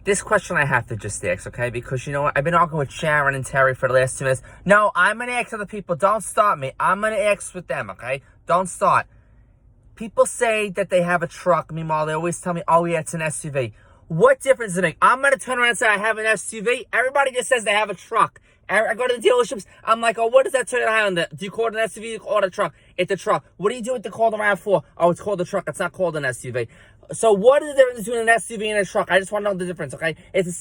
This question I have to just ask, okay? Because you know what? I've been arguing with Sharon and Terry for the last 2 minutes. No, I'm going to ask other people. Don't start me. I'm going to ask with them, okay? Don't start. People say that they have a truck. Meanwhile, they always tell me, oh, yeah, it's an SUV. What difference does it make? I'm going to turn around and say I have an SUV. Everybody just says they have a truck. I go to the dealerships. I'm like, oh, what does that Toyota Highlander? Do you call it an SUV? Do you call it a truck? It's a truck. What do you do with the call the RAV4? Oh, it's called a truck. It's not called an SUV. So what is the difference between an SUV and a truck? I just want to know the difference, okay? It's the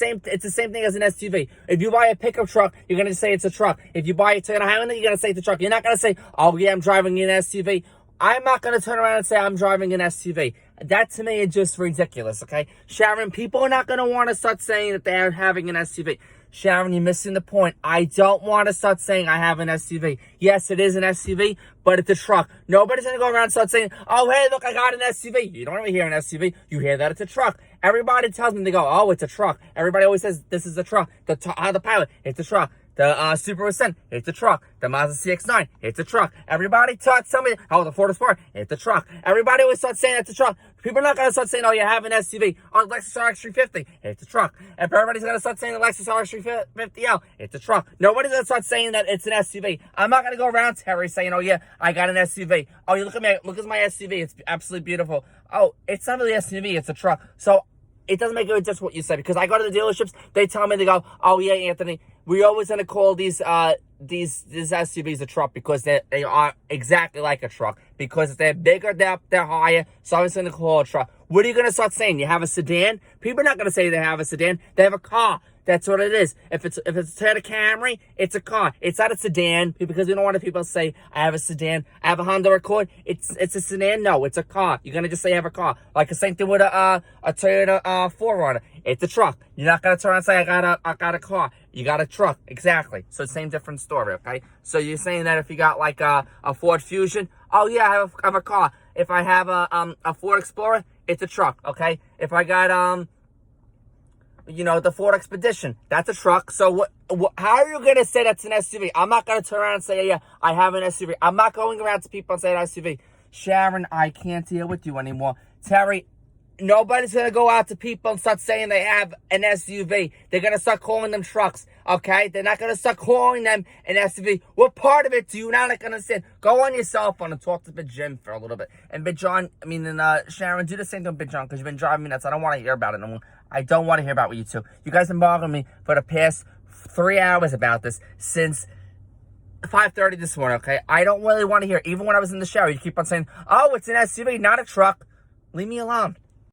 same thing as an SUV. If you buy a pickup truck, you're going to say it's a truck. If you buy a Toyota Highlander, you're going to say it's a truck. You're not going to say, oh, yeah, I'm driving an SUV. I'm not going to turn around and say I'm driving an SUV. That, to me, is just ridiculous, okay? Sharon, people are not going to want to start saying that they're having an SUV. Sharon, you're missing the point. I don't want to start saying I have an SUV. Yes, it is an SUV, but it's a truck. Nobody's going to go around and start saying, oh, hey, look, I got an SUV. You don't ever hear an SUV. You hear that it's a truck. Everybody tells me, they go, oh, it's a truck. Everybody always says, this is a truck. The Pilot, it's a truck. The Subaru Ascent, it's a truck. The Mazda CX-9, it's a truck. Everybody tell me, oh, the Ford Explorer, it's a truck. Everybody always starts saying it's a truck. People are not going to start saying, oh, you have an SUV. Oh, Lexus RX 350, it's a truck. And everybody's going to start saying the Lexus RX 350L, it's a truck. Nobody's going to start saying that it's an SUV. I'm not going to go around, Terry, saying, oh, yeah, I got an SUV. Oh, you look at me, look at my SUV. It's absolutely beautiful. Oh, it's not really an SUV, it's a truck. So it doesn't make a difference what you say, because I go to the dealerships, they tell me, they go, oh, yeah, Anthony, we're always going to call these SUVs a truck because they are exactly like a truck. Because they're bigger, they're higher, so I'm just going to call it a truck. What are you going to start saying? You have a sedan? People are not going to say they have a sedan. They have a car. That's what it is. If it's a Toyota Camry, it's a car. It's not a sedan, because we don't want people to say, I have a sedan. I have a Honda Accord. It's a sedan? No, it's a car. You're going to just say you have a car. Like the same thing with a Toyota 4Runner. It's a truck. You're not going to turn around and say, I got a car. You got a truck. Exactly. So same different story, okay? So you're saying that if you got like a Ford Fusion, oh yeah, I have a car. If I have a Ford Explorer, it's a truck, okay? If I got the Ford Expedition, that's a truck. So how are you going to say that's an SUV? I'm not going to turn around and say, yeah, I have an SUV. I'm not going around to people and saying SUV. Sharon, I can't deal with you anymore. Terry, nobody's going to go out to people and start saying they have an SUV. They're going to start calling them trucks, okay? They're not going to start calling them an SUV. What part of it do you not understand? Go on your cell phone and talk to Big Jim for a little bit. And Big John, Sharon, do the same thing with Big John, because you've been driving me nuts. I don't want to hear about it no more. I don't want to hear about what you two. You guys have been bothering me for the past 3 hours about this since 5:30 this morning, okay? I don't really want to hear it. Even when I was in the shower, you keep on saying, oh, it's an SUV, not a truck. Leave me alone.